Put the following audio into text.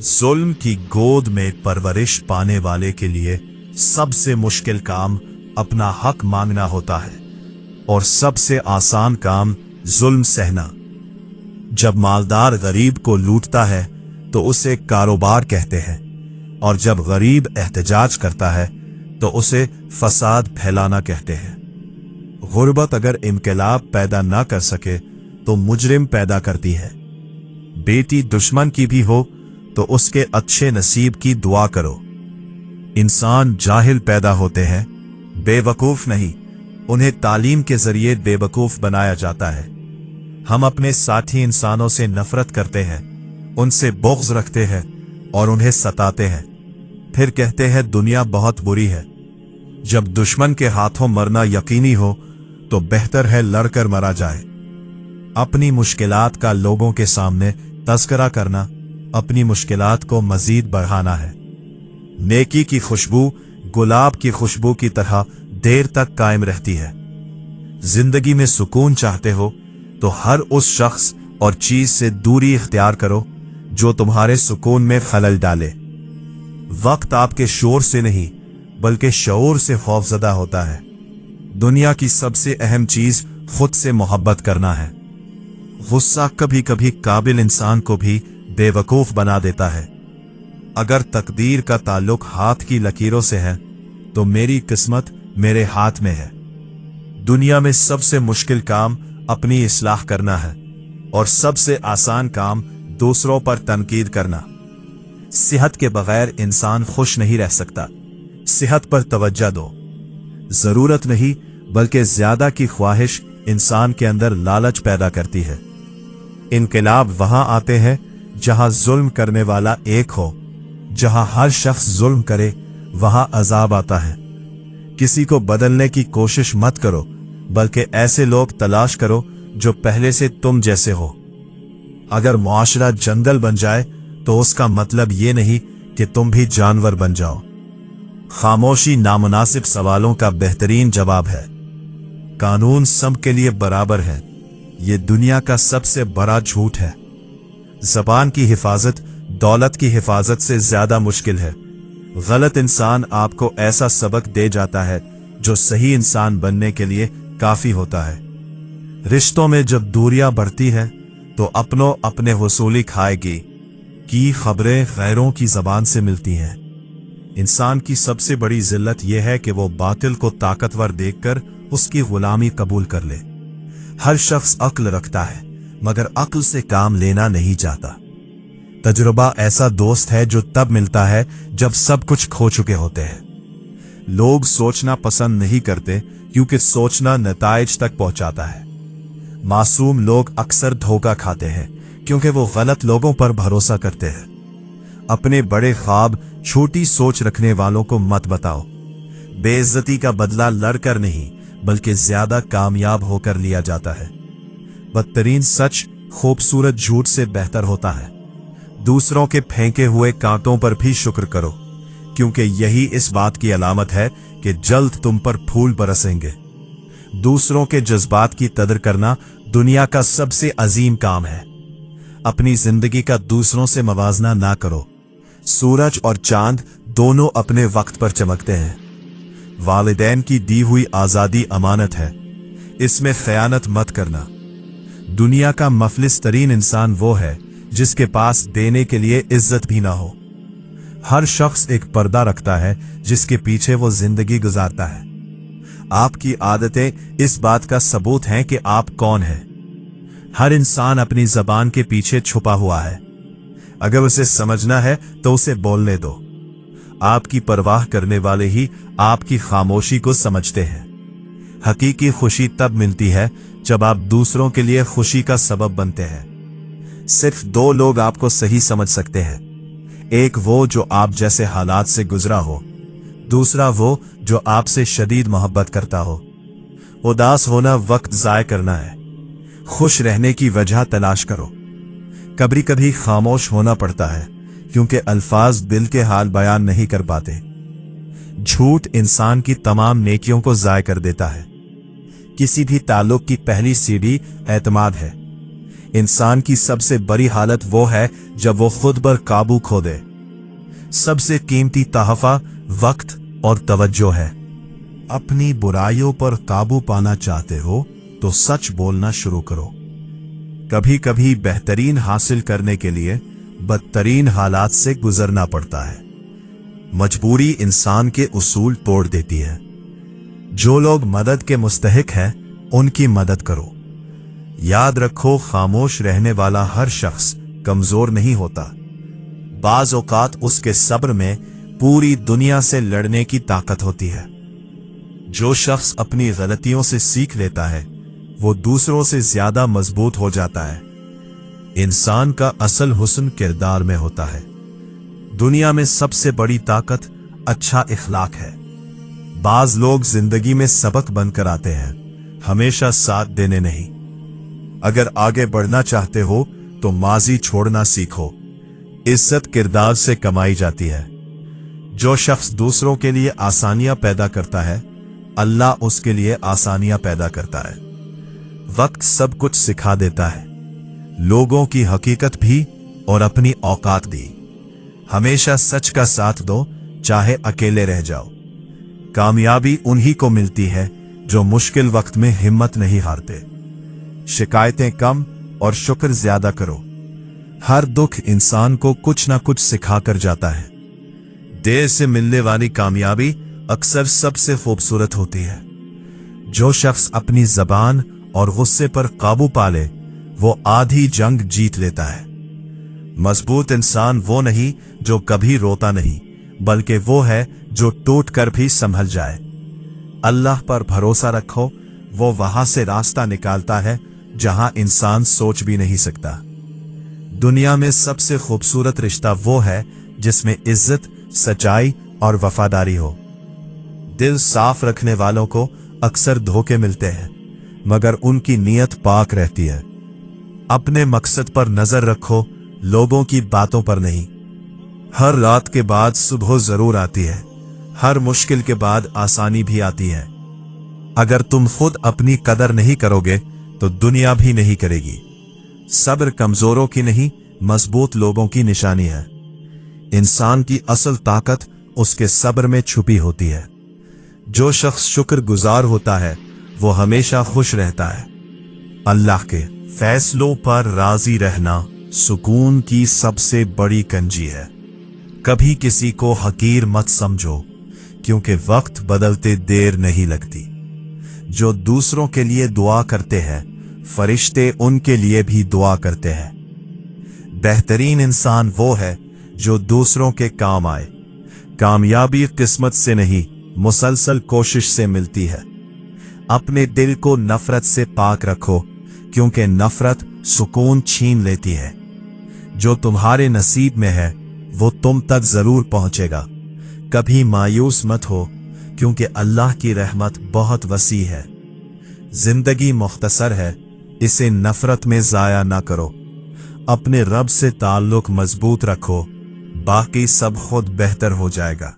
जुल्म की गोद में परवरिश पाने वाले के लिए सबसे मुश्किल काम अपना हक मांगना होता है और सबसे आसान काम जुल्म सहना। जब मालदार गरीब को लूटता है तो उसे कारोबार कहते हैं और जब गरीब एहतजाज करता है तो उसे फसाद फैलाना कहते हैं। गुर्बत अगर इनकलाब पैदा ना कर सके तो मुजरिम पैदा करती है। बेटी दुश्मन की भी हो तो उसके अच्छे नसीब की दुआ करो। इंसान जाहिल पैदा होते हैं, बेवकूफ नहीं, उन्हें तालीम के जरिए बेवकूफ बनाया जाता है। हम अपने साथी इंसानों से नफरत करते हैं, उनसे बुग़्ज़ रखते हैं और उन्हें सताते हैं, फिर कहते हैं दुनिया बहुत बुरी है। जब दुश्मन के हाथों मरना यकीनी हो तो बेहतर है लड़कर मरा जाए। अपनी मुश्किलात का लोगों के सामने तज़किरा करना अपनी मुश्किलात को मजीद बढ़ाना है। नेकी की खुशबू गुलाब की खुशबू की तरह देर तक कायम रहती है। जिंदगी में सुकून चाहते हो तो हर उस शख्स और चीज से दूरी इख्तियार करो जो तुम्हारे सुकून में खलल डाले। वक्त आपके शोर से नहीं बल्कि शऊर से खौफजदा होता है। दुनिया की सबसे अहम चीज खुद से मोहब्बत करना है। गुस्सा कभी कभी काबिल इंसान को भी बेवकूफ बना देता है। अगर तकदीर का ताल्लुक हाथ की लकीरों से है तो मेरी किस्मत मेरे हाथ में है। दुनिया में सबसे मुश्किल काम अपनी इस्लाह करना है और सबसे आसान काम दूसरों पर तनकीद करना। सेहत के बगैर इंसान खुश नहीं रह सकता। सेहत पर तवज्जो दो। जरूरत नहीं बल्कि ज्यादा की ख्वाहिश इंसान के अंदर लालच पैदा करती है। इनकलाब वहां आते हैं जहां जुल्म करने वाला एक हो। जहां हर शख्स जुल्म करे वहां अजाब आता है। किसी को बदलने की कोशिश मत करो बल्कि ऐसे लोग तलाश करो जो पहले से तुम जैसे हो। अगर मुआशरा जंगल बन जाए तो उसका मतलब ये नहीं कि तुम भी जानवर बन जाओ। खामोशी नामुनासिब सवालों का बेहतरीन जवाब है। कानून सबके लिए बराबर है, ये दुनिया का सबसे बड़ा झूठ है। ज़बान की हिफाजत दौलत की हिफाजत से ज्यादा मुश्किल है। गलत इंसान आपको ऐसा सबक दे जाता है जो सही इंसान बनने के लिए काफी होता है। रिश्तों में जब दूरियां बढ़ती है तो अपनों अपने वसूली खाएगी की खबरें गैरों की जबान से मिलती हैं। इंसान की सबसे बड़ी जिल्लत यह है कि वो बातिल को ताकतवर देखकर उसकी गुलामी कबूल कर ले। हर शख्स अक्ल रखता है मगर अक्ल से काम लेना नहीं चाहता। तजुर्बा ऐसा दोस्त है जो तब मिलता है जब सब कुछ खो चुके होते हैं। लोग सोचना पसंद नहीं करते क्योंकि सोचना नताइज तक पहुंचाता है। मासूम लोग अक्सर धोखा खाते हैं क्योंकि वो गलत लोगों पर भरोसा करते हैं। अपने बड़े ख्वाब छोटी सोच रखने वालों को मत बताओ। बेइज्जती का बदला लड़कर नहीं बल्कि ज्यादा कामयाब होकर लिया जाता है। बदतरीन सच खूबसूरत झूठ से बेहतर होता है। दूसरों के फेंके हुए कांटों पर भी शुक्र करो क्योंकि यही इस बात की अलामत है कि जल्द तुम पर फूल बरसेंगे। दूसरों के जज्बात की कदर करना दुनिया का सबसे अजीम काम है। अपनी जिंदगी का दूसरों से मवाजना ना करो। सूरज और चांद दोनों अपने वक्त पर चमकते हैं। वालिदैन की दी हुई आजादी अमानत है, इसमें खयानत मत करना। दुनिया का मफलिस तरीन इंसान वो है जिसके पास देने के लिए इज्जत भी ना हो। हर शख्स एक पर्दा रखता है जिसके पीछे वो जिंदगी गुजारता है। आपकी आदतें इस बात का सबूत हैं कि आप कौन हैं। हर इंसान अपनी जबान के पीछे छुपा हुआ है। अगर उसे समझना है तो उसे बोलने दो। आपकी परवाह करने वाले ही आपकी खामोशी को समझते हैं। हकीकी खुशी तब मिलती है जब आप दूसरों के लिए खुशी का सबब बनते हैं। सिर्फ दो लोग आपको सही समझ सकते हैं, एक वो जो आप जैसे हालात से गुजरा हो, दूसरा वो जो आपसे शदीद मोहब्बत करता हो। उदास होना वक्त जाय करना है, खुश रहने की वजह तलाश करो। कभी कभी खामोश होना पड़ता है क्योंकि अल्फाज दिल के हाल बयान नहीं कर पाते। झूठ इंसान की तमाम नेकियों को जाय कर देता है। किसी भी ताल्लुक की पहली सीढ़ी एतमाद है। इंसान की सबसे बड़ी हालत वो है जब वो खुद पर काबू खो दे। सबसे कीमती तोहफा वक्त और तवज्जो है। अपनी बुराइयों पर काबू पाना चाहते हो तो सच बोलना शुरू करो। कभी कभी बेहतरीन हासिल करने के लिए बदतरीन हालात से गुजरना पड़ता है। मजबूरी इंसान के उसूल तोड़ देती है। जो लोग मदद के मुस्तहिक हैं उनकी मदद करो। याद रखो, खामोश रहने वाला हर शख्स कमजोर नहीं होता। बाज औकात उसके सब्र में पूरी दुनिया से लड़ने की ताकत होती है। जो शख्स अपनी गलतियों से सीख लेता है वो दूसरों से ज्यादा मजबूत हो जाता है। इंसान का असल हुस्न किरदार में होता है। दुनिया में सबसे बड़ी ताकत अच्छा इखलाक है। बाज लोग जिंदगी में सबक बनकर आते हैं, हमेशा साथ देने नहीं। अगर आगे बढ़ना चाहते हो तो माजी छोड़ना सीखो। इज्जत किरदार से कमाई जाती है। जो शख्स दूसरों के लिए आसानियां पैदा करता है अल्लाह उसके लिए आसानियां पैदा करता है। वक्त सब कुछ सिखा देता है, लोगों की हकीकत भी और अपनी औकात भी। हमेशा सच का साथ दो, चाहे अकेले रह जाओ। कामयाबी उन्हीं को मिलती है जो मुश्किल वक्त में हिम्मत नहीं हारते। शिकायतें कम और शुक्र ज्यादा करो। हर दुख इंसान को कुछ ना कुछ सिखा कर जाता है। देर से मिलने वाली कामयाबी अक्सर सबसे खूबसूरत होती है। जो शख्स अपनी जबान और गुस्से पर काबू पाले वो आधी जंग जीत लेता है। मजबूत इंसान वो नहीं जो कभी रोता नहीं, बल्कि वो है जो टूट कर भी संभल जाए। अल्लाह पर भरोसा रखो, वो वहां से रास्ता निकालता है जहां इंसान सोच भी नहीं सकता। दुनिया में सबसे खूबसूरत रिश्ता वो है जिसमें इज्जत, सच्चाई और वफादारी हो। दिल साफ रखने वालों को अक्सर धोखे मिलते हैं, मगर उनकी नीयत पाक रहती है। अपने मकसद पर नजर रखो, लोगों की बातों पर नहीं। हर रात के बाद सुबह जरूर आती है, हर मुश्किल के बाद आसानी भी आती है। अगर तुम खुद अपनी कदर नहीं करोगे तो दुनिया भी नहीं करेगी। सब्र कमजोरों की नहीं, मजबूत लोगों की निशानी है। इंसान की असल ताकत उसके सब्र में छुपी होती है। जो शख्स शुक्रगुजार होता है वो हमेशा खुश रहता है। अल्लाह के फैसलों पर राजी रहना सुकून की सबसे बड़ी कंजी है। कभी किसी को हकीर मत समझो, क्योंकि वक्त बदलते देर नहीं लगती। जो दूसरों के लिए दुआ करते हैं फरिश्ते उनके लिए भी दुआ करते हैं। बेहतरीन इंसान वो है जो दूसरों के काम आए। कामयाबी किस्मत से नहीं, मुसलसल कोशिश से मिलती है। अपने दिल को नफरत से पाक रखो, क्योंकि नफरत सुकून छीन लेती है। जो तुम्हारे नसीब में है वो तुम तक जरूर पहुंचेगा। कभी मायूस मत हो, क्योंकि अल्लाह की रहमत बहुत वसी है। जिंदगी मुख्तसर है, इसे नफरत में जाया ना करो। अपने रब से ताल्लुक मजबूत रखो, बाकी सब खुद बेहतर हो जाएगा।